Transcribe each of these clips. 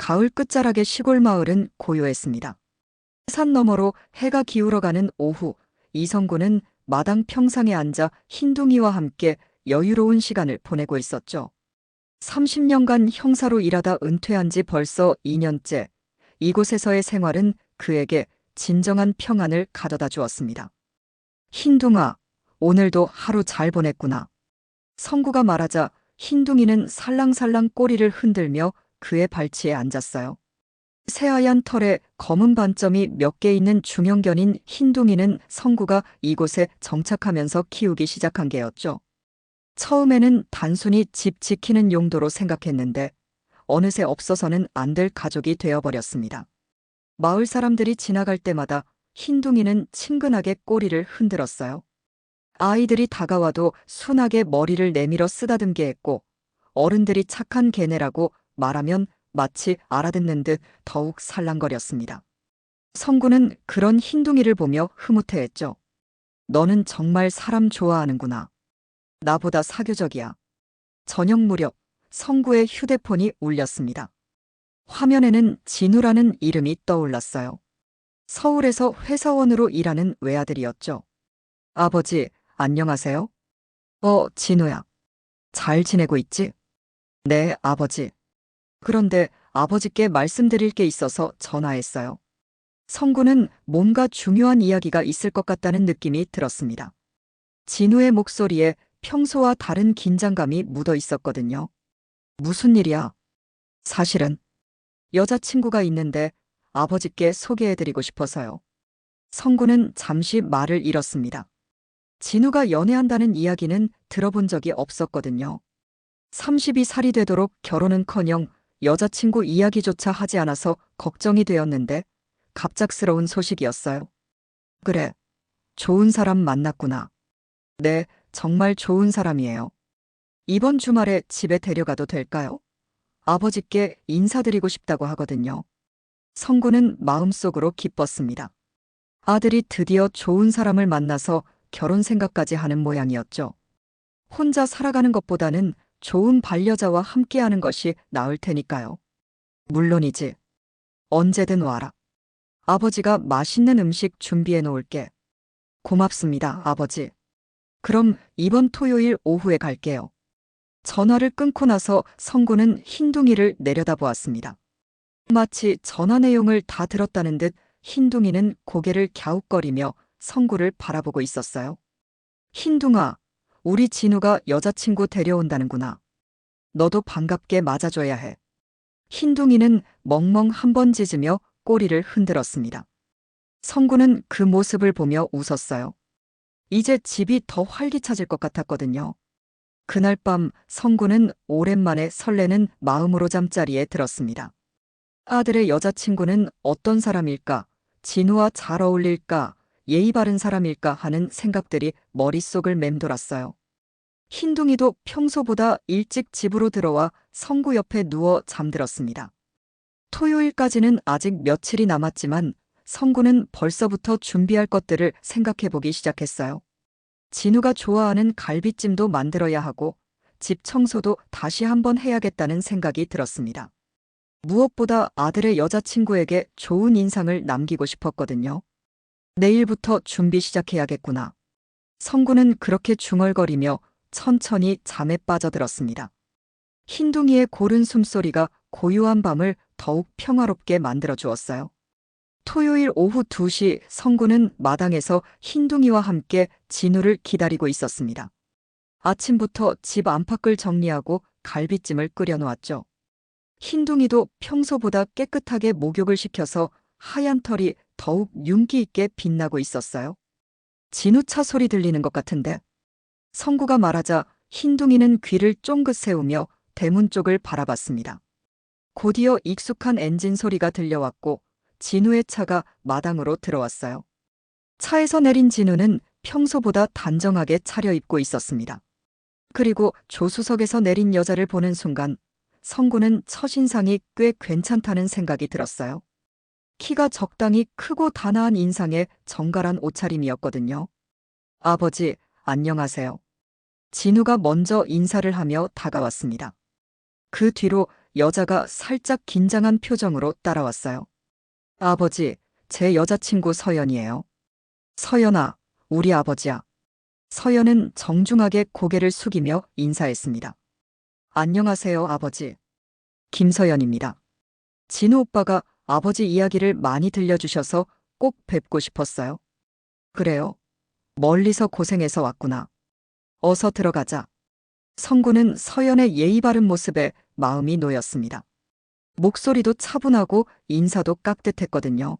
가을 끝자락의 시골 마을은 고요했습니다. 산 너머로 해가 기울어가는 오후, 이성구는 마당 평상에 앉아 흰둥이와 함께 여유로운 시간을 보내고 있었죠. 30년간 형사로 일하다 은퇴한 지 벌써 2년째, 이곳에서의 생활은 그에게 진정한 평안을 가져다 주었습니다. 흰둥아, 오늘도 하루 잘 보냈구나. 성구가 말하자 흰둥이는 살랑살랑 꼬리를 흔들며 그의 발치에 앉았어요. 새하얀 털에 검은 반점이 몇 개 있는 중형견인 흰둥이는 성구가 이곳에 정착하면서 키우기 시작한 개였죠. 처음에는 단순히 집 지키는 용도로 생각했는데 어느새 없어서는 안 될 가족이 되어버렸습니다. 마을 사람들이 지나갈 때마다 흰둥이는 친근하게 꼬리를 흔들었어요. 아이들이 다가와도 순하게 머리를 내밀어 쓰다듬게 했고 어른들이 착한 개네라고 말하면 마치 알아듣는 듯 더욱 살랑거렸습니다. 성구는 그런 흰둥이를 보며 흐뭇해했죠. 너는 정말 사람 좋아하는구나. 나보다 사교적이야. 저녁 무렵 성구의 휴대폰이 울렸습니다. 화면에는 진우라는 이름이 떠올랐어요. 서울에서 회사원으로 일하는 외아들이었죠. 아버지, 안녕하세요. 진우야. 잘 지내고 있지? 네, 아버지. 그런데 아버지께 말씀드릴 게 있어서 전화했어요. 성구는 뭔가 중요한 이야기가 있을 것 같다는 느낌이 들었습니다. 진우의 목소리에 평소와 다른 긴장감이 묻어 있었거든요. 무슨 일이야? 사실은 여자친구가 있는데 아버지께 소개해드리고 싶어서요. 성구는 잠시 말을 잃었습니다. 진우가 연애한다는 이야기는 들어본 적이 없었거든요. 32살이 되도록 결혼은커녕 여자친구 이야기조차 하지 않아서 걱정이 되었는데 갑작스러운 소식이었어요. 그래, 좋은 사람 만났구나. 네, 정말 좋은 사람이에요. 이번 주말에 집에 데려가도 될까요? 아버지께 인사드리고 싶다고 하거든요. 성구는 마음속으로 기뻤습니다. 아들이 드디어 좋은 사람을 만나서 결혼 생각까지 하는 모양이었죠. 혼자 살아가는 것보다는 좋은 반려자와 함께하는 것이 나을 테니까요. 물론이지. 언제든 와라. 아버지가 맛있는 음식 준비해 놓을게. 고맙습니다, 아버지. 그럼 이번 토요일 오후에 갈게요. 전화를 끊고 나서 성구는 흰둥이를 내려다보았습니다. 마치 전화 내용을 다 들었다는 듯 흰둥이는 고개를 갸웃거리며 성구를 바라보고 있었어요. 흰둥아, 우리 진우가 여자친구 데려온다는구나. 너도 반갑게 맞아줘야 해. 흰둥이는 멍멍 한 번 짖으며 꼬리를 흔들었습니다. 성구는 그 모습을 보며 웃었어요. 이제 집이 더 활기차질 것 같았거든요. 그날 밤 성구는 오랜만에 설레는 마음으로 잠자리에 들었습니다. 아들의 여자친구는 어떤 사람일까? 진우와 잘 어울릴까? 예의 바른 사람일까 하는 생각들이 머릿속을 맴돌았어요. 흰둥이도 평소보다 일찍 집으로 들어와 성구 옆에 누워 잠들었습니다. 토요일까지는 아직 며칠이 남았지만 성구는 벌써부터 준비할 것들을 생각해보기 시작했어요. 진우가 좋아하는 갈비찜도 만들어야 하고 집 청소도 다시 한번 해야겠다는 생각이 들었습니다. 무엇보다 아들의 여자친구에게 좋은 인상을 남기고 싶었거든요. 내일부터 준비 시작해야겠구나. 성구는 그렇게 중얼거리며 천천히 잠에 빠져들었습니다. 흰둥이의 고른 숨소리가 고요한 밤을 더욱 평화롭게 만들어 주었어요. 토요일 오후 2시 성구는 마당에서 흰둥이와 함께 진우를 기다리고 있었습니다. 아침부터 집 안팎을 정리하고 갈비찜을 끓여 놓았죠. 흰둥이도 평소보다 깨끗하게 목욕을 시켜서 하얀 털이 더욱 윤기 있게 빛나고 있었어요. 진우 차 소리 들리는 것 같은데. 성구가 말하자 흰둥이는 귀를 쫑긋 세우며 대문 쪽을 바라봤습니다. 곧이어 익숙한 엔진 소리가 들려왔고 진우의 차가 마당으로 들어왔어요. 차에서 내린 진우는 평소보다 단정하게 차려입고 있었습니다. 그리고 조수석에서 내린 여자를 보는 순간 성구는 첫인상이 꽤 괜찮다는 생각이 들었어요. 키가 적당히 크고 단아한 인상에 정갈한 옷차림이었거든요. 아버지, 안녕하세요. 진우가 먼저 인사를 하며 다가왔습니다. 그 뒤로 여자가 살짝 긴장한 표정으로 따라왔어요. 아버지, 제 여자친구 서연이에요. 서연아, 우리 아버지야. 서연은 정중하게 고개를 숙이며 인사했습니다. 안녕하세요, 아버지. 김서연입니다. 진우 오빠가 아버지 이야기를 많이 들려주셔서 꼭 뵙고 싶었어요. 그래요. 멀리서 고생해서 왔구나. 어서 들어가자. 성구는 서연의 예의 바른 모습에 마음이 놓였습니다. 목소리도 차분하고 인사도 깍듯했거든요.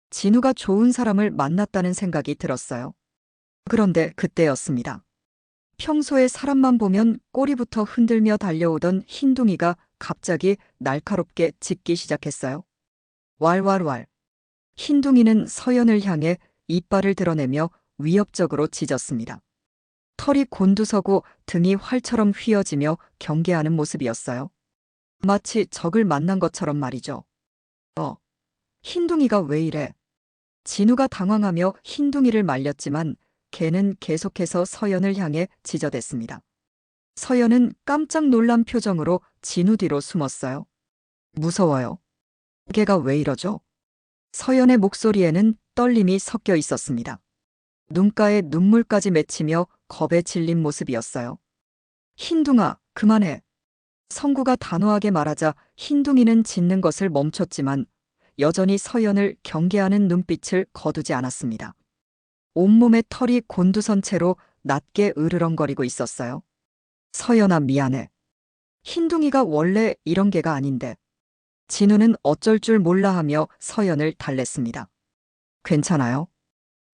진우가 좋은 사람을 만났다는 생각이 들었어요. 그런데 그때였습니다. 평소에 사람만 보면 꼬리부터 흔들며 달려오던 흰둥이가 갑자기 날카롭게 짖기 시작했어요. 왈왈왈. 흰둥이는 서연을 향해 이빨을 드러내며 위협적으로 짖었습니다. 털이 곤두서고 등이 활처럼 휘어지며 경계하는 모습이었어요. 마치 적을 만난 것처럼 말이죠. 흰둥이가 왜 이래? 진우가 당황하며 흰둥이를 말렸지만 걔는 계속해서 서연을 향해 짖어댔습니다. 서연은 깜짝 놀란 표정으로 진우 뒤로 숨었어요. 무서워요. 걔가 왜 이러죠? 서연의 목소리에는 떨림이 섞여 있었습니다. 눈가에 눈물까지 맺히며 겁에 질린 모습이었어요. 흰둥아, 그만해. 성구가 단호하게 말하자 흰둥이는 짖는 것을 멈췄지만 여전히 서연을 경계하는 눈빛을 거두지 않았습니다. 온몸에 털이 곤두선 채로 낮게 으르렁거리고 있었어요. 서연아, 미안해. 흰둥이가 원래 이런 개가 아닌데. 진우는 어쩔 줄 몰라 하며 서연을 달랬습니다. 괜찮아요?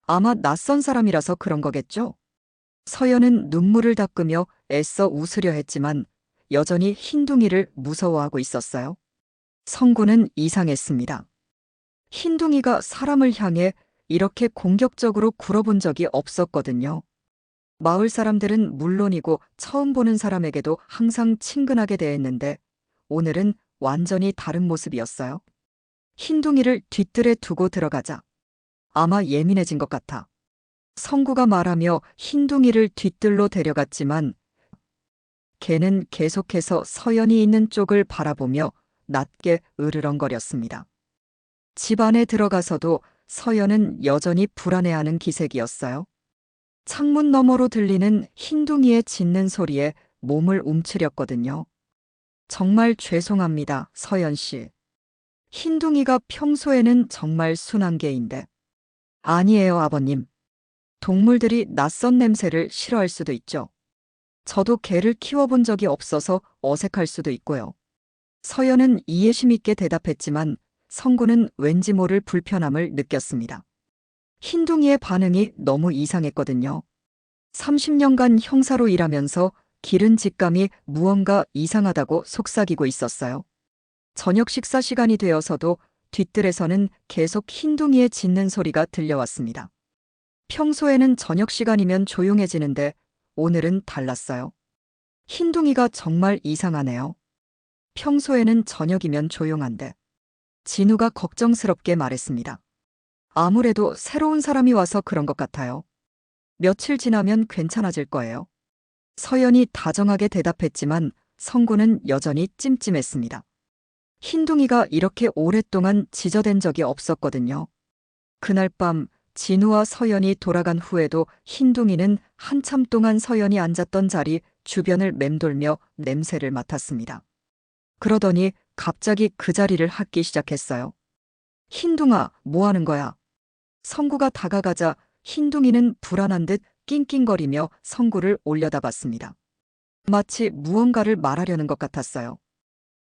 아마 낯선 사람이라서 그런 거겠죠? 서연은 눈물을 닦으며 애써 웃으려 했지만 여전히 흰둥이를 무서워하고 있었어요. 성구는 이상했습니다. 흰둥이가 사람을 향해 이렇게 공격적으로 굴어본 적이 없었거든요. 마을 사람들은 물론이고 처음 보는 사람에게도 항상 친근하게 대했는데 오늘은 완전히 다른 모습이었어요. 흰둥이를 뒤뜰에 두고 들어가자. 아마 예민해진 것 같아. 성구가 말하며 흰둥이를 뒤뜰로 데려갔지만 걔는 계속해서 서연이 있는 쪽을 바라보며 낮게 으르렁거렸습니다. 집 안에 들어가서도 서연은 여전히 불안해하는 기색이었어요. 창문 너머로 들리는 흰둥이의 짖는 소리에 몸을 움츠렸거든요. 정말 죄송합니다, 서연 씨. 흰둥이가 평소에는 정말 순한 개인데. 아니에요, 아버님. 동물들이 낯선 냄새를 싫어할 수도 있죠. 저도 개를 키워본 적이 없어서 어색할 수도 있고요. 서연은 이해심 있게 대답했지만 성구는 왠지 모를 불편함을 느꼈습니다. 흰둥이의 반응이 너무 이상했거든요. 30년간 형사로 일하면서 기른 직감이 무언가 이상하다고 속삭이고 있었어요. 저녁 식사 시간이 되어서도 뒤뜰에서는 계속 흰둥이의 짖는 소리가 들려왔습니다. 평소에는 저녁 시간이면 조용해지는데 오늘은 달랐어요. 흰둥이가 정말 이상하네요. 평소에는 저녁이면 조용한데. 진우가 걱정스럽게 말했습니다. 아무래도 새로운 사람이 와서 그런 것 같아요. 며칠 지나면 괜찮아질 거예요. 서연이 다정하게 대답했지만 성구는 여전히 찜찜했습니다. 흰둥이가 이렇게 오랫동안 짖어댄 적이 없었거든요. 그날 밤 진우와 서연이 돌아간 후에도 흰둥이는 한참 동안 서연이 앉았던 자리 주변을 맴돌며 냄새를 맡았습니다. 그러더니 갑자기 그 자리를 핥기 시작했어요. 흰둥아, 뭐 하는 거야? 성구가 다가가자 흰둥이는 불안한 듯 낑낑거리며 성구를 올려다봤습니다. 마치 무언가를 말하려는 것 같았어요.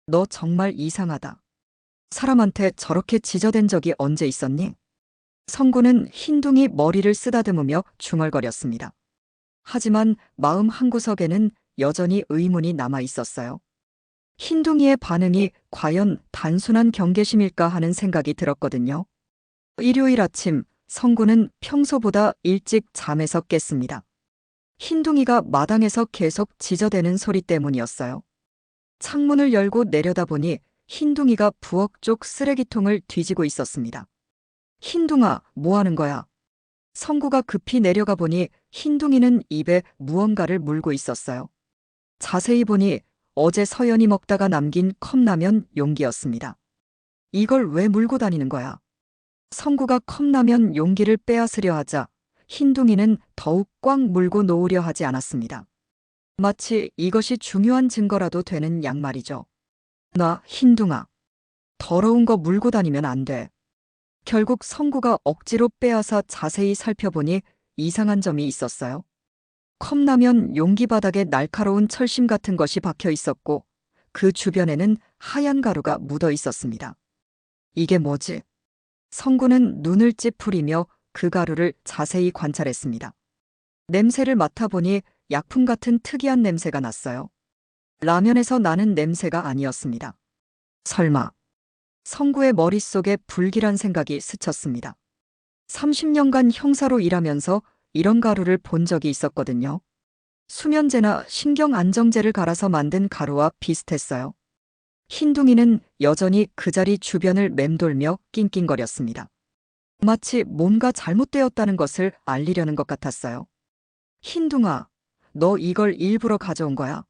너 정말 이상하다. 사람한테 저렇게 짖어댄 적이 언제 있었니? 성구는 흰둥이 머리를 쓰다듬으며 중얼거렸습니다. 하지만 마음 한구석에는 여전히 의문이 남아 있었어요. 흰둥이의 반응이 과연 단순한 경계심일까 하는 생각이 들었거든요. 일요일 아침 성구는 평소보다 일찍 잠에서 깼습니다. 흰둥이가 마당에서 계속 짖어대는 소리 때문이었어요. 창문을 열고 내려다보니 흰둥이가 부엌 쪽 쓰레기통을 뒤지고 있었습니다. 흰둥아, 뭐 하는 거야? 성구가 급히 내려가 보니 흰둥이는 입에 무언가를 물고 있었어요. 자세히 보니 어제 서연이 먹다가 남긴 컵라면 용기였습니다. 이걸 왜 물고 다니는 거야? 성구가 컵라면 용기를 빼앗으려 하자 흰둥이는 더욱 꽉 물고 놓으려 하지 않았습니다. 마치 이것이 중요한 증거라도 되는 양말이죠. 나, 흰둥아. 더러운 거 물고 다니면 안 돼. 결국 성구가 억지로 빼앗아 자세히 살펴보니 이상한 점이 있었어요. 컵라면 용기 바닥에 날카로운 철심 같은 것이 박혀 있었고 그 주변에는 하얀 가루가 묻어 있었습니다. 이게 뭐지? 성구는 눈을 찌푸리며 그 가루를 자세히 관찰했습니다. 냄새를 맡아보니 약품 같은 특이한 냄새가 났어요. 라면에서 나는 냄새가 아니었습니다. 설마. 성구의 머릿속에 불길한 생각이 스쳤습니다. 30년간 형사로 일하면서 이런 가루를 본 적이 있었거든요. 수면제나 신경안정제를 갈아서 만든 가루와 비슷했어요. 흰둥이는 여전히 그 자리 주변을 맴돌며 낑낑거렸습니다. 마치 뭔가 잘못되었다는 것을 알리려는 것 같았어요. 흰둥아, 너 이걸 일부러 가져온 거야?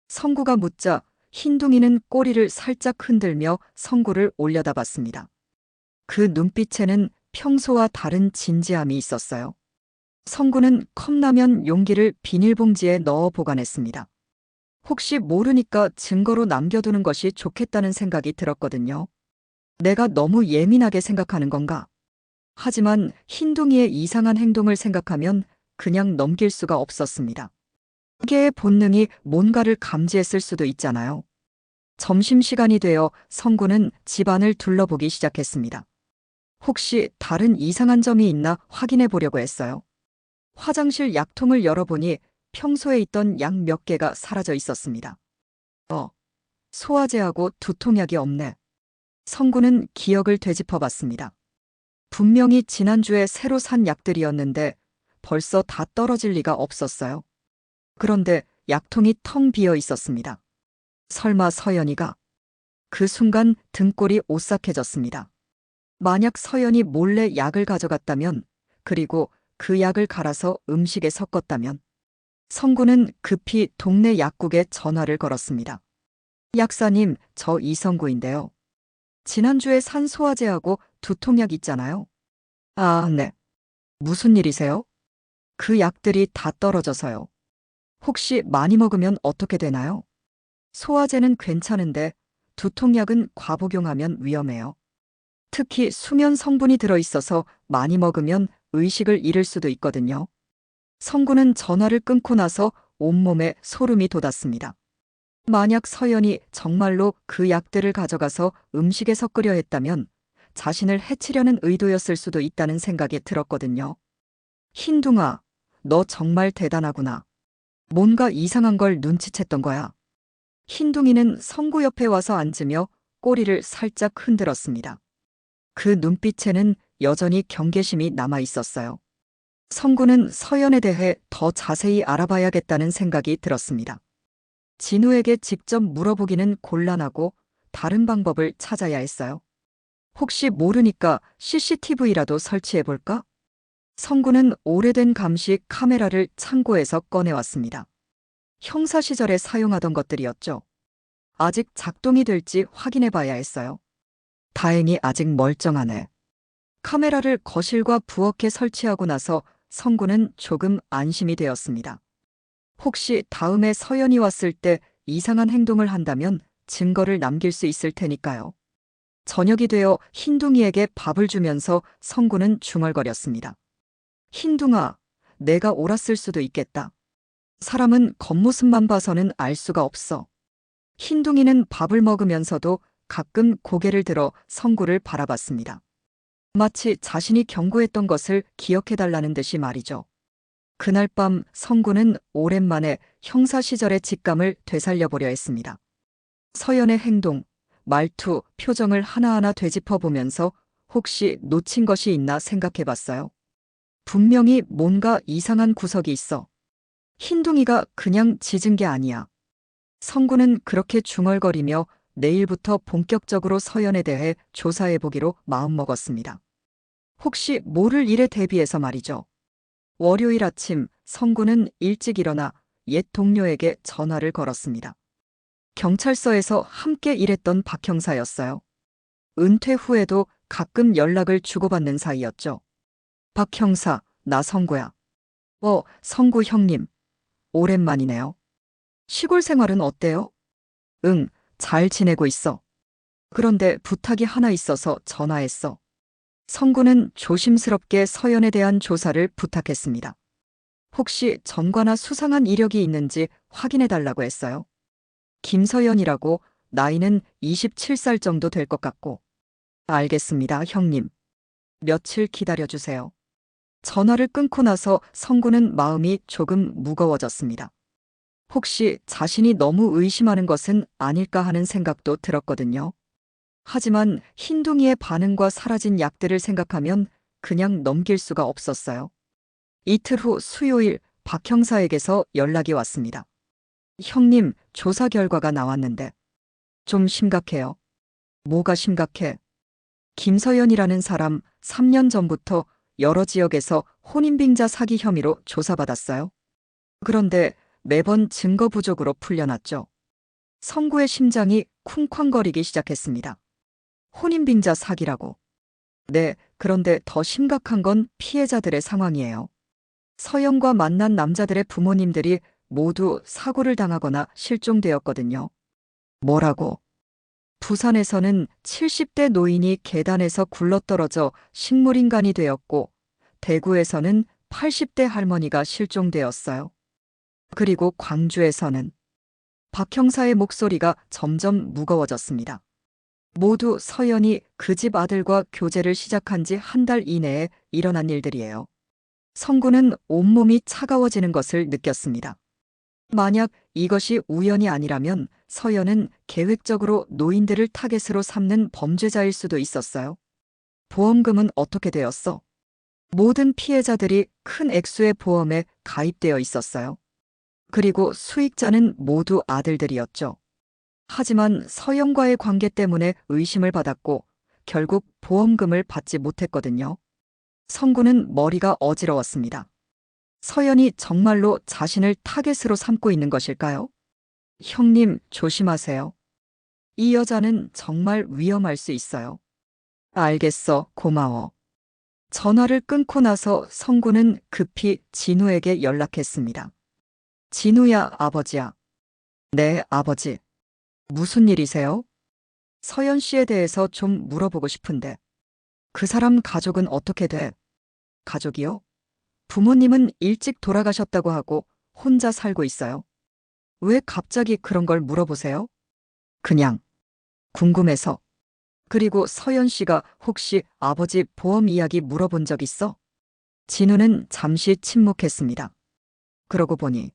성구가 묻자 흰둥이는 꼬리를 살짝 흔들며 성구를 올려다봤습니다. 그 눈빛에는 평소와 다른 진지함이 있었어요. 성구는 컵라면 용기를 비닐봉지에 넣어 보관했습니다. 혹시 모르니까 증거로 남겨두는 것이 좋겠다는 생각이 들었거든요. 내가 너무 예민하게 생각하는 건가? 하지만 흰둥이의 이상한 행동을 생각하면 그냥 넘길 수가 없었습니다. 개의 본능이 뭔가를 감지했을 수도 있잖아요. 점심시간이 되어 성구는 집안을 둘러보기 시작했습니다. 혹시 다른 이상한 점이 있나 확인해 보려고 했어요. 화장실 약통을 열어보니 평소에 있던 약 몇 개가 사라져 있었습니다. 소화제하고 두통약이 없네. 성구는 기억을 되짚어 봤습니다. 분명히 지난주에 새로 산 약들이었는데 벌써 다 떨어질 리가 없었어요. 그런데 약통이 텅 비어 있었습니다. 설마 서연이가? 그 순간 등골이 오싹해졌습니다. 만약 서연이 몰래 약을 가져갔다면, 그리고 그 약을 갈아서 음식에 섞었다면, 성구는 급히 동네 약국에 전화를 걸었습니다. 약사님, 저 이성구인데요. 지난주에 산 소화제하고 두통약 있잖아요. 아, 네. 무슨 일이세요? 그 약들이 다 떨어져서요. 혹시 많이 먹으면 어떻게 되나요? 소화제는 괜찮은데 두통약은 과복용하면 위험해요. 특히 수면 성분이 들어있어서 많이 먹으면 의식을 잃을 수도 있거든요. 성구는 전화를 끊고 나서 온몸에 소름이 돋았습니다. 만약 서연이 정말로 그 약들을 가져가서 음식에 섞으려 했다면 자신을 해치려는 의도였을 수도 있다는 생각이 들었거든요. 흰둥아, 너 정말 대단하구나. 뭔가 이상한 걸 눈치챘던 거야. 흰둥이는 성구 옆에 와서 앉으며 꼬리를 살짝 흔들었습니다. 그 눈빛에는 여전히 경계심이 남아 있었어요. 성구는 서연에 대해 더 자세히 알아봐야겠다는 생각이 들었습니다. 진우에게 직접 물어보기는 곤란하고 다른 방법을 찾아야 했어요. 혹시 모르니까 CCTV라도 설치해볼까? 성구는 오래된 감시 카메라를 창고에서 꺼내왔습니다. 형사 시절에 사용하던 것들이었죠. 아직 작동이 될지 확인해 봐야 했어요. 다행히 아직 멀쩡하네. 카메라를 거실과 부엌에 설치하고 나서 성구는 조금 안심이 되었습니다. 혹시 다음에 서연이 왔을 때 이상한 행동을 한다면 증거를 남길 수 있을 테니까요. 저녁이 되어 흰둥이에게 밥을 주면서 성구는 중얼거렸습니다. 흰둥아, 내가 옳았을 수도 있겠다. 사람은 겉모습만 봐서는 알 수가 없어. 흰둥이는 밥을 먹으면서도 가끔 고개를 들어 성구를 바라봤습니다. 마치 자신이 경고했던 것을 기억해달라는 듯이 말이죠. 그날 밤 성구는 오랜만에 형사 시절의 직감을 되살려보려 했습니다. 서연의 행동, 말투, 표정을 하나하나 되짚어보면서 혹시 놓친 것이 있나 생각해봤어요. 분명히 뭔가 이상한 구석이 있어. 흰둥이가 그냥 짖은 게 아니야. 성구는 그렇게 중얼거리며 내일부터 본격적으로 서연에 대해 조사해보기로 마음먹었습니다. 혹시 모를 일에 대비해서 말이죠. 월요일 아침 성구는 일찍 일어나 옛 동료에게 전화를 걸었습니다. 경찰서에서 함께 일했던 박 형사였어요. 은퇴 후에도 가끔 연락을 주고받는 사이였죠. 박 형사, 나 성구야. 성구 형님. 오랜만이네요. 시골 생활은 어때요? 응, 잘 지내고 있어. 그런데 부탁이 하나 있어서 전화했어. 성구는 조심스럽게 서연에 대한 조사를 부탁했습니다. 혹시 전과나 수상한 이력이 있는지 확인해 달라고 했어요. 김서연이라고, 나이는 27살 정도 될 것 같고. 알겠습니다, 형님. 며칠 기다려주세요. 전화를 끊고 나서 성구는 마음이 조금 무거워졌습니다. 혹시 자신이 너무 의심하는 것은 아닐까 하는 생각도 들었거든요. 하지만 흰둥이의 반응과 사라진 약들을 생각하면 그냥 넘길 수가 없었어요. 이틀 후 수요일 박 형사에게서 연락이 왔습니다. 형님, 조사 결과가 나왔는데 좀 심각해요. 뭐가 심각해? 김서연이라는 사람 3년 전부터 여러 지역에서 혼인빙자 사기 혐의로 조사받았어요. 그런데 매번 증거 부족으로 풀려났죠. 성구의 심장이 쿵쾅거리기 시작했습니다. 혼인빙자 사기라고. 네, 그런데 더 심각한 건 피해자들의 상황이에요. 서연과 만난 남자들의 부모님들이 모두 사고를 당하거나 실종되었거든요. 뭐라고? 부산에서는 70대 노인이 계단에서 굴러떨어져 식물인간이 되었고, 대구에서는 80대 할머니가 실종되었어요. 그리고 광주에서는 박 형사의 목소리가 점점 무거워졌습니다. 모두 서연이 그 집 아들과 교제를 시작한 지 한 달 이내에 일어난 일들이에요. 성구는 온몸이 차가워지는 것을 느꼈습니다. 만약 이것이 우연이 아니라면 서연은 계획적으로 노인들을 타겟으로 삼는 범죄자일 수도 있었어요. 보험금은 어떻게 되었어? 모든 피해자들이 큰 액수의 보험에 가입되어 있었어요. 그리고 수익자는 모두 아들들이었죠. 하지만 서연과의 관계 때문에 의심을 받았고 결국 보험금을 받지 못했거든요. 성구는 머리가 어지러웠습니다. 서연이 정말로 자신을 타겟으로 삼고 있는 것일까요? 형님, 조심하세요. 이 여자는 정말 위험할 수 있어요. 알겠어, 고마워. 전화를 끊고 나서 성구는 급히 진우에게 연락했습니다. 진우야, 아버지야. 네, 아버지. 무슨 일이세요? 서연 씨에 대해서 좀 물어보고 싶은데. 그 사람 가족은 어떻게 돼? 가족이요? 부모님은 일찍 돌아가셨다고 하고 혼자 살고 있어요. 왜 갑자기 그런 걸 물어보세요? 그냥 궁금해서. 그리고 서연 씨가 혹시 아버지 보험 이야기 물어본 적 있어? 진우는 잠시 침묵했습니다. 그러고 보니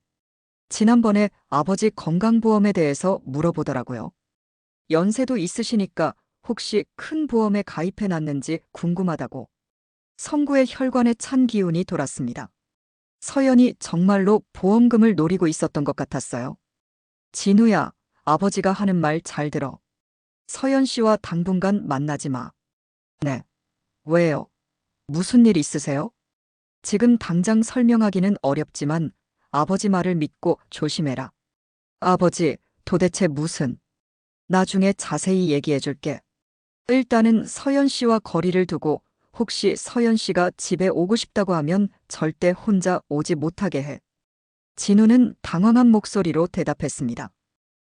지난번에 아버지 건강보험에 대해서 물어보더라고요. 연세도 있으시니까 혹시 큰 보험에 가입해 놨는지 궁금하다고. 성구의 혈관에 찬 기운이 돌았습니다. 서연이 정말로 보험금을 노리고 있었던 것 같았어요. 진우야, 아버지가 하는 말 잘 들어. 서연 씨와 당분간 만나지 마. 네. 왜요? 무슨 일 있으세요? 지금 당장 설명하기는 어렵지만 아버지 말을 믿고 조심해라. 아버지, 도대체 무슨? 나중에 자세히 얘기해 줄게. 일단은 서연 씨와 거리를 두고 혹시 서연 씨가 집에 오고 싶다고 하면 절대 혼자 오지 못하게 해. 진우는 당황한 목소리로 대답했습니다.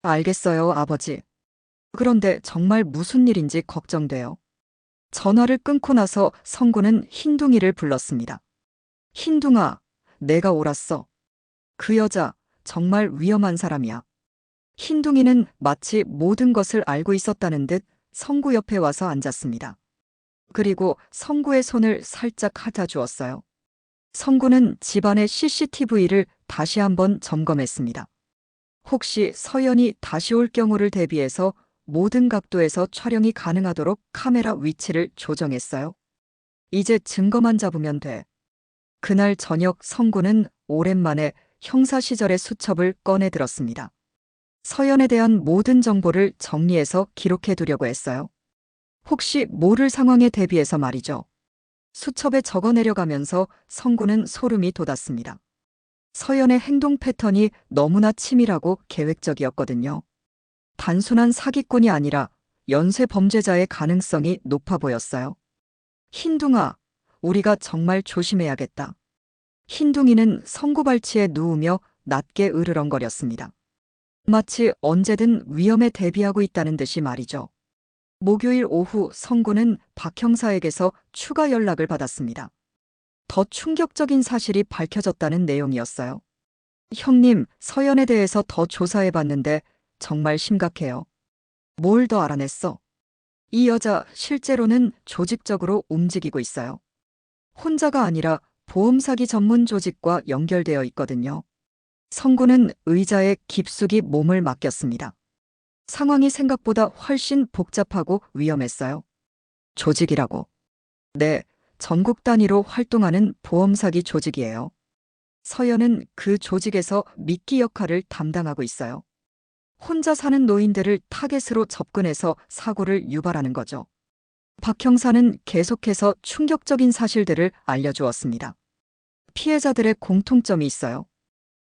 알겠어요, 아버지. 그런데 정말 무슨 일인지 걱정돼요. 전화를 끊고 나서 성구는 흰둥이를 불렀습니다. 흰둥아, 내가 옳았어. 그 여자 정말 위험한 사람이야. 흰둥이는 마치 모든 것을 알고 있었다는 듯 성구 옆에 와서 앉았습니다. 그리고 성구의 손을 살짝 핥아 주었어요. 성구는 집안의 CCTV를 다시 한번 점검했습니다. 혹시 서연이 다시 올 경우를 대비해서 모든 각도에서 촬영이 가능하도록 카메라 위치를 조정했어요. 이제 증거만 잡으면 돼. 그날 저녁 성구는 오랜만에 형사 시절의 수첩을 꺼내 들었습니다. 서연에 대한 모든 정보를 정리해서 기록해 두려고 했어요. 혹시 모를 상황에 대비해서 말이죠. 수첩에 적어 내려가면서 성구는 소름이 돋았습니다. 서연의 행동 패턴이 너무나 치밀하고 계획적이었거든요. 단순한 사기꾼이 아니라 연쇄 범죄자의 가능성이 높아 보였어요. 흰둥아, 우리가 정말 조심해야겠다. 흰둥이는 성구발치에 누우며 낮게 으르렁거렸습니다. 마치 언제든 위험에 대비하고 있다는 듯이 말이죠. 목요일 오후 성구는 박 형사에게서 추가 연락을 받았습니다. 더 충격적인 사실이 밝혀졌다는 내용이었어요. 형님, 서연에 대해서 더 조사해봤는데 정말 심각해요. 뭘 더 알아냈어? 이 여자 실제로는 조직적으로 움직이고 있어요. 혼자가 아니라 보험 사기 전문 조직과 연결되어 있거든요. 성구는 의자에 깊숙이 몸을 맡겼습니다. 상황이 생각보다 훨씬 복잡하고 위험했어요. 조직이라고. 네, 전국 단위로 활동하는 보험 사기 조직이에요. 서연은 그 조직에서 미끼 역할을 담당하고 있어요. 혼자 사는 노인들을 타겟으로 접근해서 사고를 유발하는 거죠. 박 형사는 계속해서 충격적인 사실들을 알려주었습니다. 피해자들의 공통점이 있어요.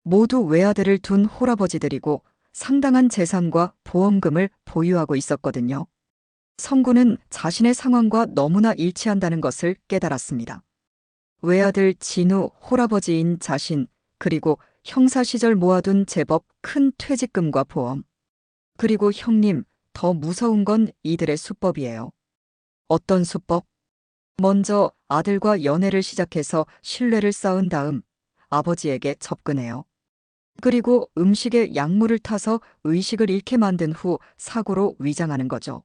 모두 외아들을 둔 홀아버지들이고 상당한 재산과 보험금을 보유하고 있었거든요. 성구는 자신의 상황과 너무나 일치한다는 것을 깨달았습니다. 외아들 진우, 홀아버지인 자신, 그리고 형사 시절 모아둔 제법 큰 퇴직금과 보험. 그리고 형님, 더 무서운 건 이들의 수법이에요. 어떤 수법? 먼저 아들과 연애를 시작해서 신뢰를 쌓은 다음 아버지에게 접근해요. 그리고 음식에 약물을 타서 의식을 잃게 만든 후 사고로 위장하는 거죠.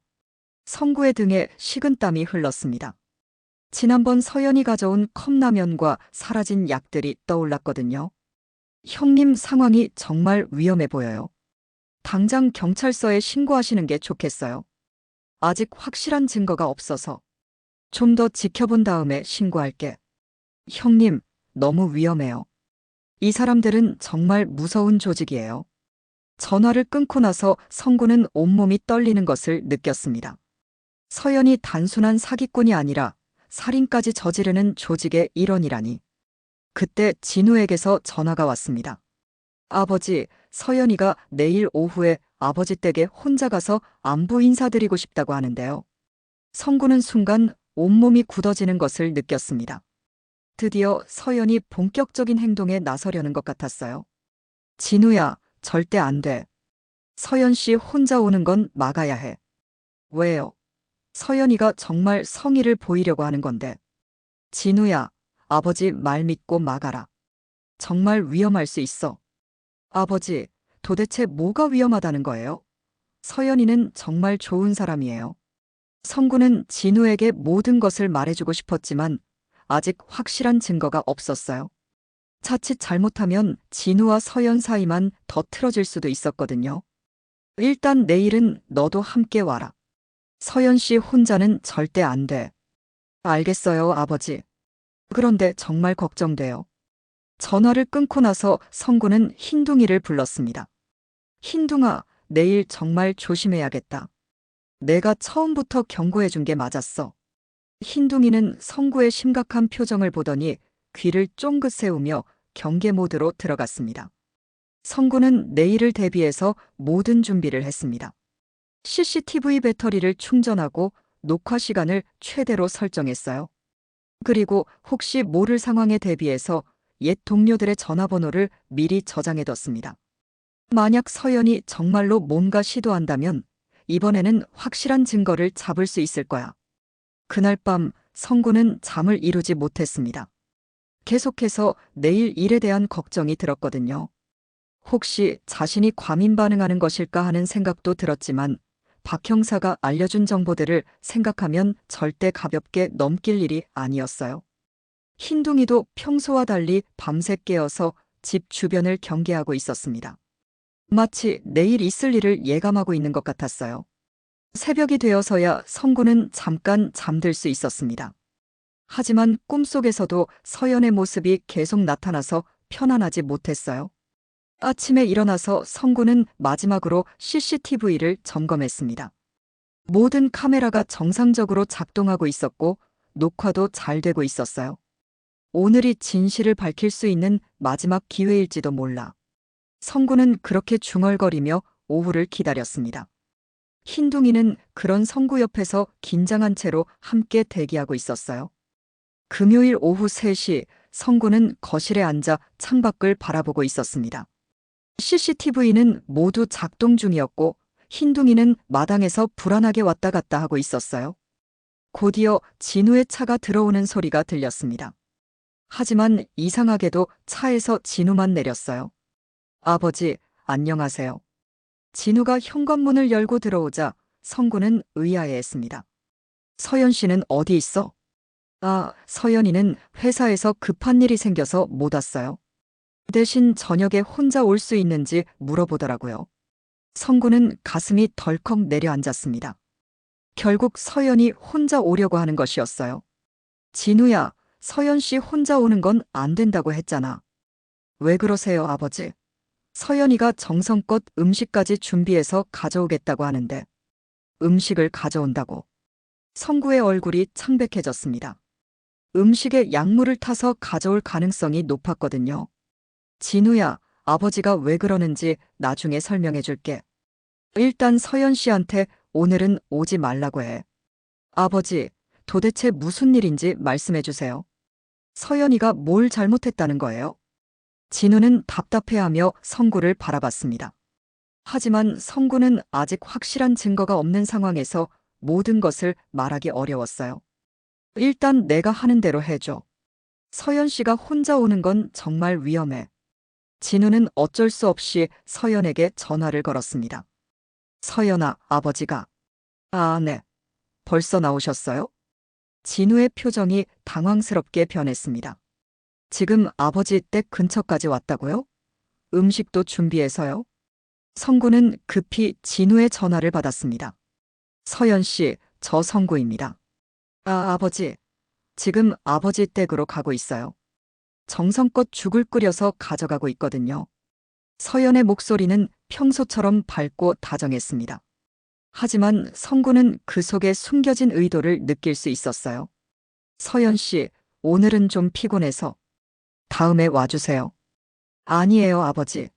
성구의 등에 식은땀이 흘렀습니다. 지난번 서연이 가져온 컵라면과 사라진 약들이 떠올랐거든요. 형님 상황이 정말 위험해 보여요. 당장 경찰서에 신고하시는 게 좋겠어요. 아직 확실한 증거가 없어서. 좀 더 지켜본 다음에 신고할게. 형님, 너무 위험해요. 이 사람들은 정말 무서운 조직이에요. 전화를 끊고 나서 성구는 온몸이 떨리는 것을 느꼈습니다. 서연이 단순한 사기꾼이 아니라 살인까지 저지르는 조직의 일원이라니. 그때 진우에게서 전화가 왔습니다. 아버지, 서연이가 내일 오후에 아버지 댁에 혼자 가서 안부 인사드리고 싶다고 하는데요. 성구는 순간 온몸이 굳어지는 것을 느꼈습니다. 드디어 서연이 본격적인 행동에 나서려는 것 같았어요. 진우야, 절대 안 돼. 서연 씨 혼자 오는 건 막아야 해. 왜요? 서연이가 정말 성의를 보이려고 하는 건데. 진우야, 아버지 말 믿고 막아라. 정말 위험할 수 있어. 아버지, 도대체 뭐가 위험하다는 거예요? 서연이는 정말 좋은 사람이에요. 성구는 진우에게 모든 것을 말해주고 싶었지만 아직 확실한 증거가 없었어요. 자칫 잘못하면 진우와 서연 사이만 더 틀어질 수도 있었거든요. 일단 내일은 너도 함께 와라. 서연 씨 혼자는 절대 안 돼. 알겠어요, 아버지. 그런데 정말 걱정돼요. 전화를 끊고 나서 성구는 흰둥이를 불렀습니다. 흰둥아, 내일 정말 조심해야겠다. 내가 처음부터 경고해 준 게 맞았어. 흰둥이는 성구의 심각한 표정을 보더니 귀를 쫑긋 세우며 경계 모드로 들어갔습니다. 성구는 내일을 대비해서 모든 준비를 했습니다. CCTV 배터리를 충전하고 녹화 시간을 최대로 설정했어요. 그리고 혹시 모를 상황에 대비해서 옛 동료들의 전화번호를 미리 저장해뒀습니다. 만약 서연이 정말로 뭔가 시도한다면 이번에는 확실한 증거를 잡을 수 있을 거야. 그날 밤 성구는 잠을 이루지 못했습니다. 계속해서 내일 일에 대한 걱정이 들었거든요. 혹시 자신이 과민 반응하는 것일까 하는 생각도 들었지만 박 형사가 알려준 정보들을 생각하면 절대 가볍게 넘길 일이 아니었어요. 흰둥이도 평소와 달리 밤새 깨어서 집 주변을 경계하고 있었습니다. 마치 내일 있을 일을 예감하고 있는 것 같았어요. 새벽이 되어서야 성구는 잠깐 잠들 수 있었습니다. 하지만 꿈속에서도 서연의 모습이 계속 나타나서 편안하지 못했어요. 아침에 일어나서 성구는 마지막으로 CCTV를 점검했습니다. 모든 카메라가 정상적으로 작동하고 있었고 녹화도 잘 되고 있었어요. 오늘이 진실을 밝힐 수 있는 마지막 기회일지도 몰라. 성구는 그렇게 중얼거리며 오후를 기다렸습니다. 흰둥이는 그런 성구 옆에서 긴장한 채로 함께 대기하고 있었어요. 금요일 오후 3시 성구는 거실에 앉아 창밖을 바라보고 있었습니다. CCTV는 모두 작동 중이었고 흰둥이는 마당에서 불안하게 왔다 갔다 하고 있었어요. 곧이어 진우의 차가 들어오는 소리가 들렸습니다. 하지만 이상하게도 차에서 진우만 내렸어요. 아버지, 안녕하세요. 진우가 현관문을 열고 들어오자 성구는 의아해했습니다. 서연 씨는 어디 있어? 아, 서연이는 회사에서 급한 일이 생겨서 못 왔어요. 대신 저녁에 혼자 올 수 있는지 물어보더라고요. 성구는 가슴이 덜컥 내려앉았습니다. 결국 서연이 혼자 오려고 하는 것이었어요. 진우야, 서연 씨 혼자 오는 건 안 된다고 했잖아. 왜 그러세요, 아버지? 서연이가 정성껏 음식까지 준비해서 가져오겠다고 하는데. 음식을 가져온다고. 성구의 얼굴이 창백해졌습니다. 음식에 약물을 타서 가져올 가능성이 높았거든요. 진우야, 아버지가 왜 그러는지 나중에 설명해 줄게. 일단 서연 씨한테 오늘은 오지 말라고 해. 아버지, 도대체 무슨 일인지 말씀해 주세요. 서연이가 뭘 잘못했다는 거예요? 진우는 답답해하며 성구를 바라봤습니다. 하지만 성구는 아직 확실한 증거가 없는 상황에서 모든 것을 말하기 어려웠어요. 일단 내가 하는 대로 해줘. 서연 씨가 혼자 오는 건 정말 위험해. 진우는 어쩔 수 없이 서연에게 전화를 걸었습니다. 서연아, 아버지가. 아, 네. 벌써 나오셨어요? 진우의 표정이 당황스럽게 변했습니다. 지금 아버지 댁 근처까지 왔다고요? 음식도 준비해서요? 성구는 급히 진우의 전화를 받았습니다. 서연 씨, 저 성구입니다. 아, 아버지. 지금 아버지 댁으로 가고 있어요. 정성껏 죽을 끓여서 가져가고 있거든요. 서연의 목소리는 평소처럼 밝고 다정했습니다. 하지만 성구는 그 속에 숨겨진 의도를 느낄 수 있었어요. 서연 씨, 오늘은 좀 피곤해서 다음에 와주세요. 아니에요, 아버지.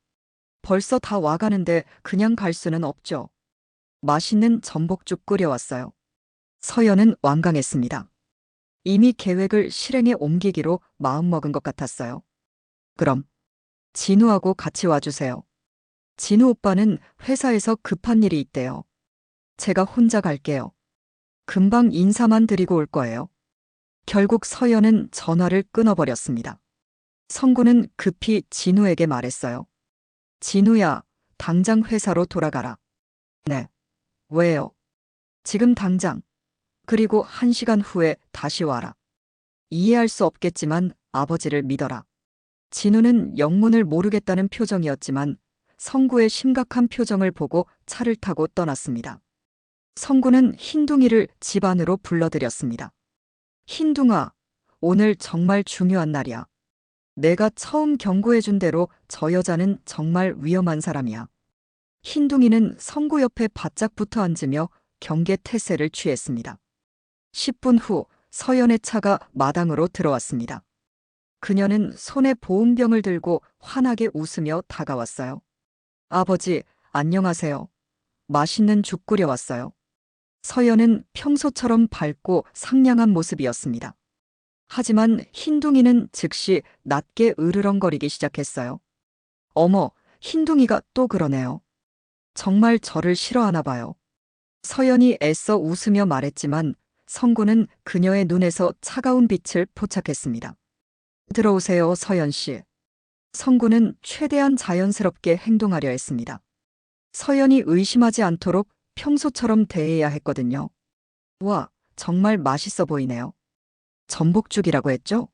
벌써 다 와가는데 그냥 갈 수는 없죠. 맛있는 전복죽 끓여왔어요. 서연은 완강했습니다. 이미 계획을 실행에 옮기기로 마음먹은 것 같았어요. 그럼 진우하고 같이 와주세요. 진우 오빠는 회사에서 급한 일이 있대요. 제가 혼자 갈게요. 금방 인사만 드리고 올 거예요. 결국 서연은 전화를 끊어버렸습니다. 성구는 급히 진우에게 말했어요. 진우야, 당장 회사로 돌아가라. 네. 왜요? 지금 당장. 그리고 1시간 후에 다시 와라. 이해할 수 없겠지만 아버지를 믿어라. 진우는 영문을 모르겠다는 표정이었지만 성구의 심각한 표정을 보고 차를 타고 떠났습니다. 성구는 흰둥이를 집 안으로 불러들였습니다. 흰둥아, 오늘 정말 중요한 날이야. 내가 처음 경고해준 대로 저 여자는 정말 위험한 사람이야. 흰둥이는 성구 옆에 바짝 붙어 앉으며 경계 태세를 취했습니다. 10분 후 서연의 차가 마당으로 들어왔습니다. 그녀는 손에 보온병을 들고 환하게 웃으며 다가왔어요. 아버지, 안녕하세요. 맛있는 죽 끓여왔어요. 서연은 평소처럼 밝고 상냥한 모습이었습니다. 하지만 흰둥이는 즉시 낮게 으르렁거리기 시작했어요. 어머, 흰둥이가 또 그러네요. 정말 저를 싫어하나 봐요. 서연이 애써 웃으며 말했지만 성구는 그녀의 눈에서 차가운 빛을 포착했습니다. 들어오세요, 서연 씨. 성구는 최대한 자연스럽게 행동하려 했습니다. 서연이 의심하지 않도록 평소처럼 대해야 했거든요. 와, 정말 맛있어 보이네요. 전복죽이라고 했죠?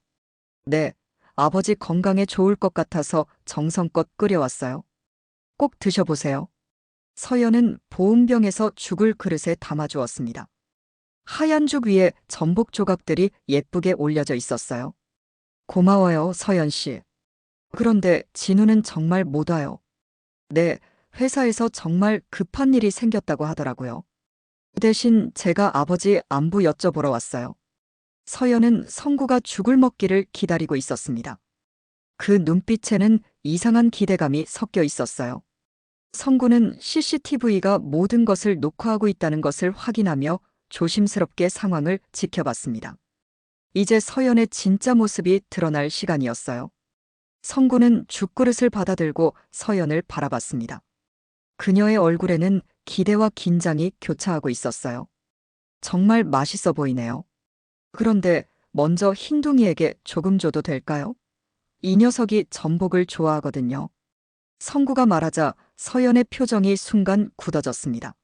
네, 아버지 건강에 좋을 것 같아서 정성껏 끓여왔어요. 꼭 드셔보세요. 서연은 보온병에서 죽을 그릇에 담아주었습니다. 하얀 죽 위에 전복 조각들이 예쁘게 올려져 있었어요. 고마워요, 서연 씨. 그런데 진우는 정말 못 와요. 네, 회사에서 정말 급한 일이 생겼다고 하더라고요. 대신 제가 아버지 안부 여쭤보러 왔어요. 서연은 성구가 죽을 먹기를 기다리고 있었습니다. 그 눈빛에는 이상한 기대감이 섞여 있었어요. 성구는 CCTV가 모든 것을 녹화하고 있다는 것을 확인하며 조심스럽게 상황을 지켜봤습니다. 이제 서연의 진짜 모습이 드러날 시간이었어요. 성구는 죽그릇을 받아들고 서연을 바라봤습니다. 그녀의 얼굴에는 기대와 긴장이 교차하고 있었어요. 정말 맛있어 보이네요. 그런데 먼저 흰둥이에게 조금 줘도 될까요? 이 녀석이 전복을 좋아하거든요. 성구가 말하자 서연의 표정이 순간 굳어졌습니다.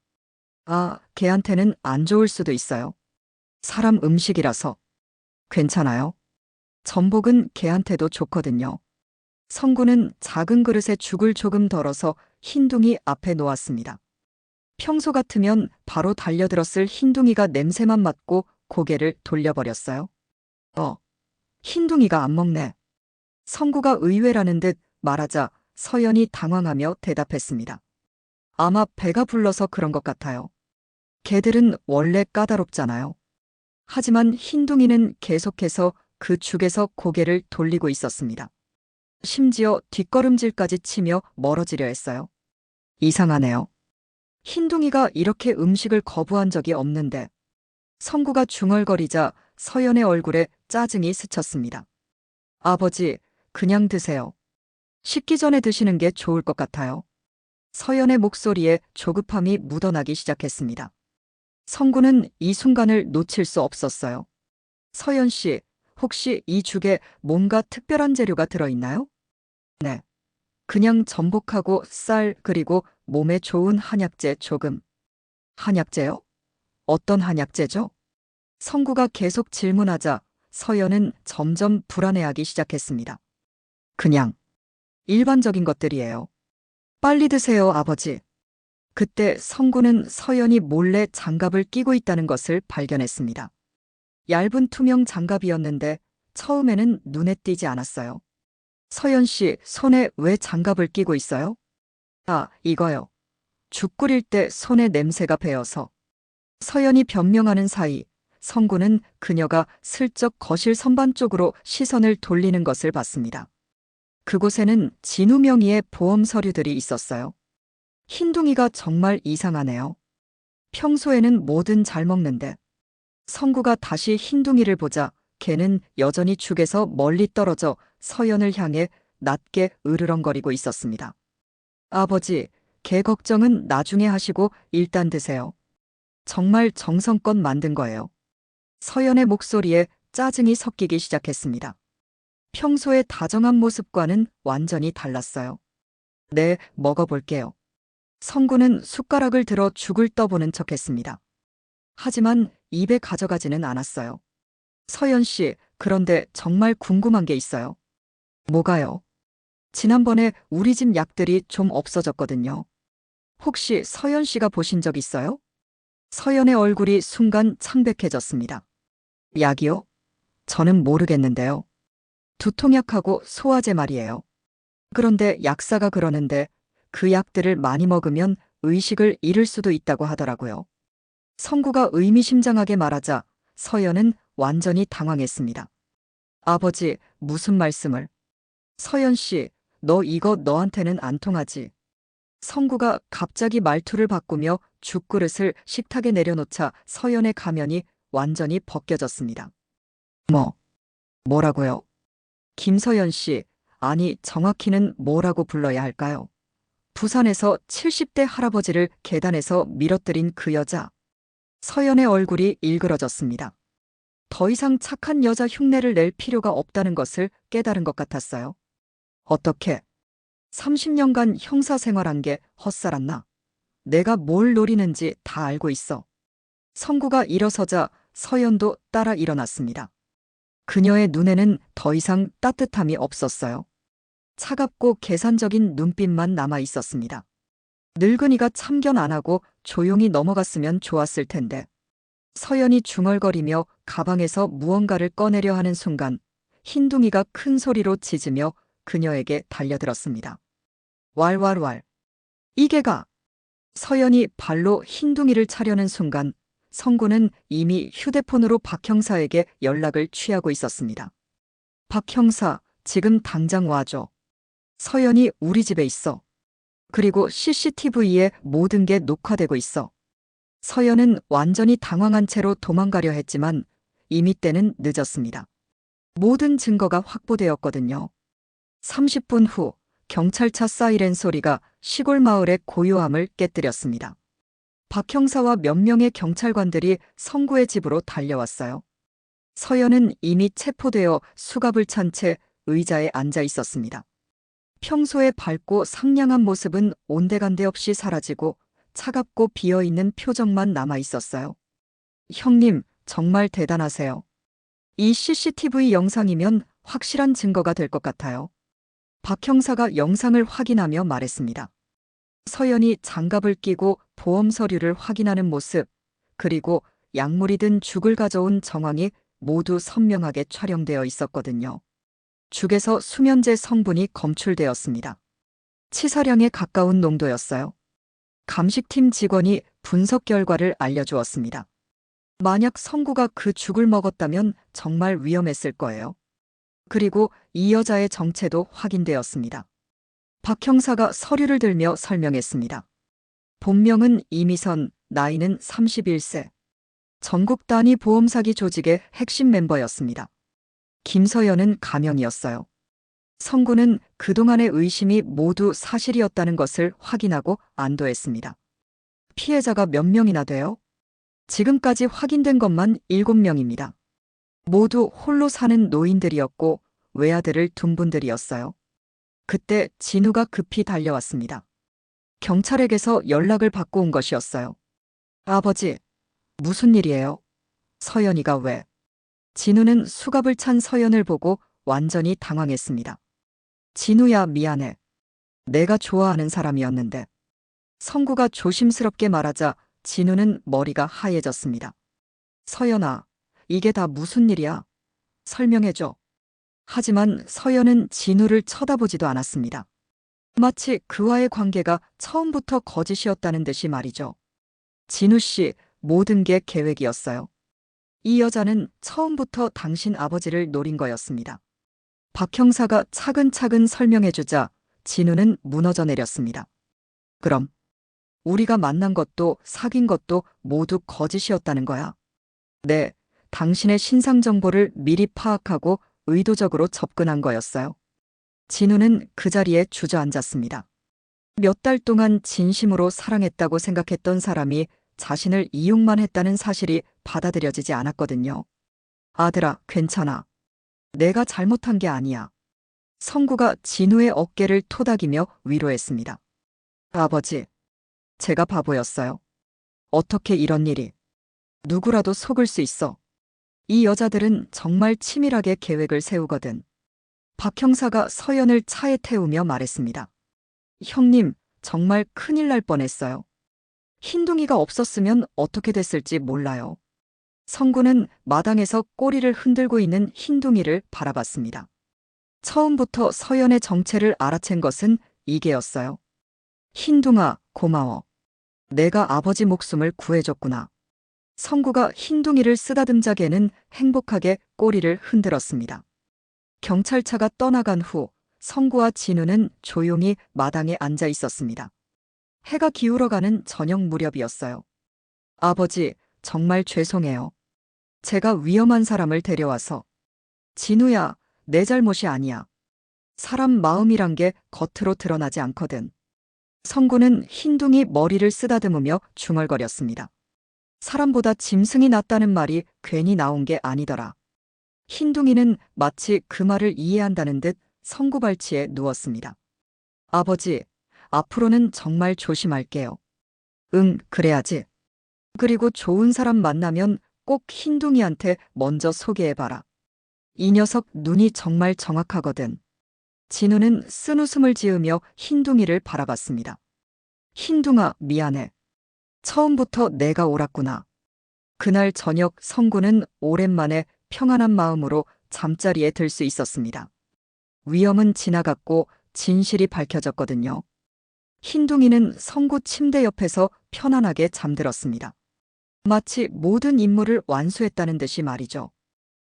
아, 걔한테는 안 좋을 수도 있어요. 사람 음식이라서. 괜찮아요. 전복은 걔한테도 좋거든요. 성구는 작은 그릇에 죽을 조금 덜어서 흰둥이 앞에 놓았습니다. 평소 같으면 바로 달려들었을 흰둥이가 냄새만 맡고 고개를 돌려버렸어요. 흰둥이가 안 먹네. 성구가 의외라는 듯 말하자 서연이 당황하며 대답했습니다. 아마 배가 불러서 그런 것 같아요. 개들은 원래 까다롭잖아요. 하지만 흰둥이는 계속해서 그 죽에서 고개를 돌리고 있었습니다. 심지어 뒷걸음질까지 치며 멀어지려 했어요. 이상하네요. 흰둥이가 이렇게 음식을 거부한 적이 없는데 성구가 중얼거리자 서연의 얼굴에 짜증이 스쳤습니다. 아버지, 그냥 드세요. 식기 전에 드시는 게 좋을 것 같아요. 서연의 목소리에 조급함이 묻어나기 시작했습니다. 성구는 이 순간을 놓칠 수 없었어요. 서연 씨, 혹시 이 죽에 뭔가 특별한 재료가 들어있나요? 네. 그냥 전복하고 쌀 그리고 몸에 좋은 한약재 조금. 한약재요? 어떤 한약재죠? 성구가 계속 질문하자 서연은 점점 불안해하기 시작했습니다. 그냥 일반적인 것들이에요. 빨리 드세요, 아버지. 그때 성구는 서연이 몰래 장갑을 끼고 있다는 것을 발견했습니다. 얇은 투명 장갑이었는데 처음에는 눈에 띄지 않았어요. 서연 씨, 손에 왜 장갑을 끼고 있어요? 아, 이거요. 죽 끓일 때 손에 냄새가 배어서. 서연이 변명하는 사이 성구는 그녀가 슬쩍 거실 선반 쪽으로 시선을 돌리는 것을 봤습니다. 그곳에는 진우 명의의 보험 서류들이 있었어요. 흰둥이가 정말 이상하네요. 평소에는 뭐든 잘 먹는데. 성구가 다시 흰둥이를 보자 걔는 여전히 죽에서 멀리 떨어져 서연을 향해 낮게 으르렁거리고 있었습니다. 아버지, 개 걱정은 나중에 하시고 일단 드세요. 정말 정성껏 만든 거예요. 서연의 목소리에 짜증이 섞이기 시작했습니다. 평소의 다정한 모습과는 완전히 달랐어요. 네, 먹어볼게요. 성구는 숟가락을 들어 죽을 떠보는 척했습니다. 하지만 입에 가져가지는 않았어요. 서연 씨, 그런데 정말 궁금한 게 있어요. 뭐가요? 지난번에 우리 집 약들이 좀 없어졌거든요. 혹시 서연 씨가 보신 적 있어요? 서연의 얼굴이 순간 창백해졌습니다. 약이요? 저는 모르겠는데요. 두통약하고 소화제 말이에요. 그런데 약사가 그러는데 그 약들을 많이 먹으면 의식을 잃을 수도 있다고 하더라고요. 성구가 의미심장하게 말하자 서연은 완전히 당황했습니다. 아버지, 무슨 말씀을? 서연 씨, 너 이거 너한테는 안 통하지. 성구가 갑자기 말투를 바꾸며 죽그릇을 식탁에 내려놓자 서연의 가면이 완전히 벗겨졌습니다. 뭐라고요? 김서연 씨, 아니 정확히는 뭐라고 불러야 할까요? 부산에서 70대 할아버지를 계단에서 밀어뜨린 그 여자. 서연의 얼굴이 일그러졌습니다. 더 이상 착한 여자 흉내를 낼 필요가 없다는 것을 깨달은 것 같았어요. 어떻게? 30년간 형사 생활한 게 헛살았나? 내가 뭘 노리는지 다 알고 있어. 성구가 일어서자 서연도 따라 일어났습니다. 그녀의 눈에는 더 이상 따뜻함이 없었어요. 차갑고 계산적인 눈빛만 남아 있었습니다. 늙은이가 참견 안 하고 조용히 넘어갔으면 좋았을 텐데. 서연이 중얼거리며 가방에서 무언가를 꺼내려 하는 순간 흰둥이가 큰 소리로 짖으며 그녀에게 달려들었습니다. 왈왈왈. 이게가. 서연이 발로 흰둥이를 차려는 순간 성구는 이미 휴대폰으로 박 형사에게 연락을 취하고 있었습니다. 박 형사, 지금 당장 와줘. 서연이 우리 집에 있어. 그리고 CCTV에 모든 게 녹화되고 있어. 서연은 완전히 당황한 채로 도망가려 했지만 이미 때는 늦었습니다. 모든 증거가 확보되었거든요. 30분 후 경찰차 사이렌 소리가 시골 마을의 고요함을 깨뜨렸습니다. 박 형사와 몇 명의 경찰관들이 성구의 집으로 달려왔어요. 서연은 이미 체포되어 수갑을 찬 채 의자에 앉아 있었습니다. 평소에 밝고 상냥한 모습은 온데간데 없이 사라지고 차갑고 비어있는 표정만 남아 있었어요. 형님, 정말 대단하세요. 이 CCTV 영상이면 확실한 증거가 될 것 같아요. 박 형사가 영상을 확인하며 말했습니다. 서연이 장갑을 끼고 보험 서류를 확인하는 모습, 그리고 약물이 든 죽을 가져온 정황이 모두 선명하게 촬영되어 있었거든요. 죽에서 수면제 성분이 검출되었습니다. 치사량에 가까운 농도였어요. 감식팀 직원이 분석 결과를 알려주었습니다. 만약 성구가 그 죽을 먹었다면 정말 위험했을 거예요. 그리고 이 여자의 정체도 확인되었습니다. 박 형사가 서류를 들며 설명했습니다. 본명은 이미선, 나이는 31세. 전국 단위 보험 사기 조직의 핵심 멤버였습니다. 김서연은 가명이었어요. 성구는 그동안의 의심이 모두 사실이었다는 것을 확인하고 안도했습니다. 피해자가 몇 명이나 돼요? 지금까지 확인된 것만 7명입니다. 모두 홀로 사는 노인들이었고 외아들을 둔 분들이었어요. 그때 진우가 급히 달려왔습니다. 경찰에게서 연락을 받고 온 것이었어요. 아버지, 무슨 일이에요? 서연이가 왜? 진우는 수갑을 찬 서연을 보고 완전히 당황했습니다. 진우야, 미안해. 내가 좋아하는 사람이었는데. 성구가 조심스럽게 말하자 진우는 머리가 하얘졌습니다. 서연아, 이게 다 무슨 일이야? 설명해줘. 하지만 서연은 진우를 쳐다보지도 않았습니다. 마치 그와의 관계가 처음부터 거짓이었다는 듯이 말이죠. 진우 씨, 모든 게 계획이었어요. 이 여자는 처음부터 당신 아버지를 노린 거였습니다. 박 형사가 차근차근 설명해주자 진우는 무너져 내렸습니다. 그럼 우리가 만난 것도 사귄 것도 모두 거짓이었다는 거야. 네, 당신의 신상 정보를 미리 파악하고 의도적으로 접근한 거였어요. 진우는 그 자리에 주저앉았습니다. 몇 달 동안 진심으로 사랑했다고 생각했던 사람이 자신을 이용만 했다는 사실이 받아들여지지 않았거든요. 아들아, 괜찮아. 내가 잘못한 게 아니야. 성구가 진우의 어깨를 토닥이며 위로했습니다. 아버지, 제가 바보였어요. 어떻게 이런 일이. 누구라도 속을 수 있어. 이 여자들은 정말 치밀하게 계획을 세우거든. 박 형사가 서연을 차에 태우며 말했습니다. 형님, 정말 큰일 날 뻔했어요. 흰둥이가 없었으면 어떻게 됐을지 몰라요. 성구는 마당에서 꼬리를 흔들고 있는 흰둥이를 바라봤습니다. 처음부터 서연의 정체를 알아챈 것은 이게였어요. 흰둥아, 고마워. 내가 아버지 목숨을 구해줬구나. 성구가 흰둥이를 쓰다듬자개는 행복하게 꼬리를 흔들었습니다. 경찰차가 떠나간 후 성구와 진우는 조용히 마당에 앉아 있었습니다. 해가 기울어가는 저녁 무렵이었어요. 아버지, 정말 죄송해요. 제가 위험한 사람을 데려와서. 진우야, 내 잘못이 아니야. 사람 마음이란 게 겉으로 드러나지 않거든. 성구는 흰둥이 머리를 쓰다듬으며 중얼거렸습니다. 사람보다 짐승이 낫다는 말이 괜히 나온 게 아니더라. 흰둥이는 마치 그 말을 이해한다는 듯 성구 발치에 누웠습니다. 아버지, 앞으로는 정말 조심할게요. 응, 그래야지. 그리고 좋은 사람 만나면 꼭 흰둥이한테 먼저 소개해봐라. 이 녀석 눈이 정말 정확하거든. 진우는 쓴웃음을 지으며 흰둥이를 바라봤습니다. 흰둥아, 미안해. 처음부터 내가 옳았구나. 그날 저녁 성구는 오랜만에 평안한 마음으로 잠자리에 들 수 있었습니다. 위험은 지나갔고 진실이 밝혀졌거든요. 흰둥이는 성구 침대 옆에서 편안하게 잠들었습니다. 마치 모든 임무를 완수했다는 듯이 말이죠.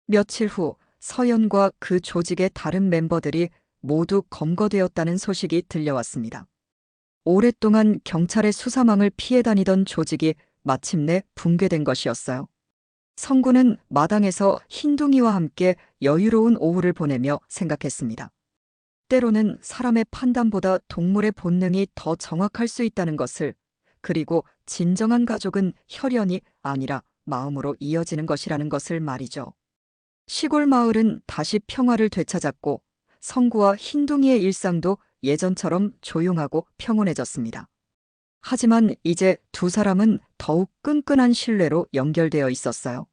며칠 후 서연과 그 조직의 다른 멤버들이 모두 검거되었다는 소식이 들려왔습니다. 오랫동안 경찰의 수사망을 피해 다니던 조직이 마침내 붕괴된 것이었어요. 성구는 마당에서 흰둥이와 함께 여유로운 오후를 보내며 생각했습니다. 때로는 사람의 판단보다 동물의 본능이 더 정확할 수 있다는 것을, 그리고 진정한 가족은 혈연이 아니라 마음으로 이어지는 것이라는 것을 말이죠. 시골 마을은 다시 평화를 되찾았고 성구와 흰둥이의 일상도 예전처럼 조용하고 평온해졌습니다. 하지만 이제 두 사람은 더욱 끈끈한 신뢰로 연결되어 있었어요.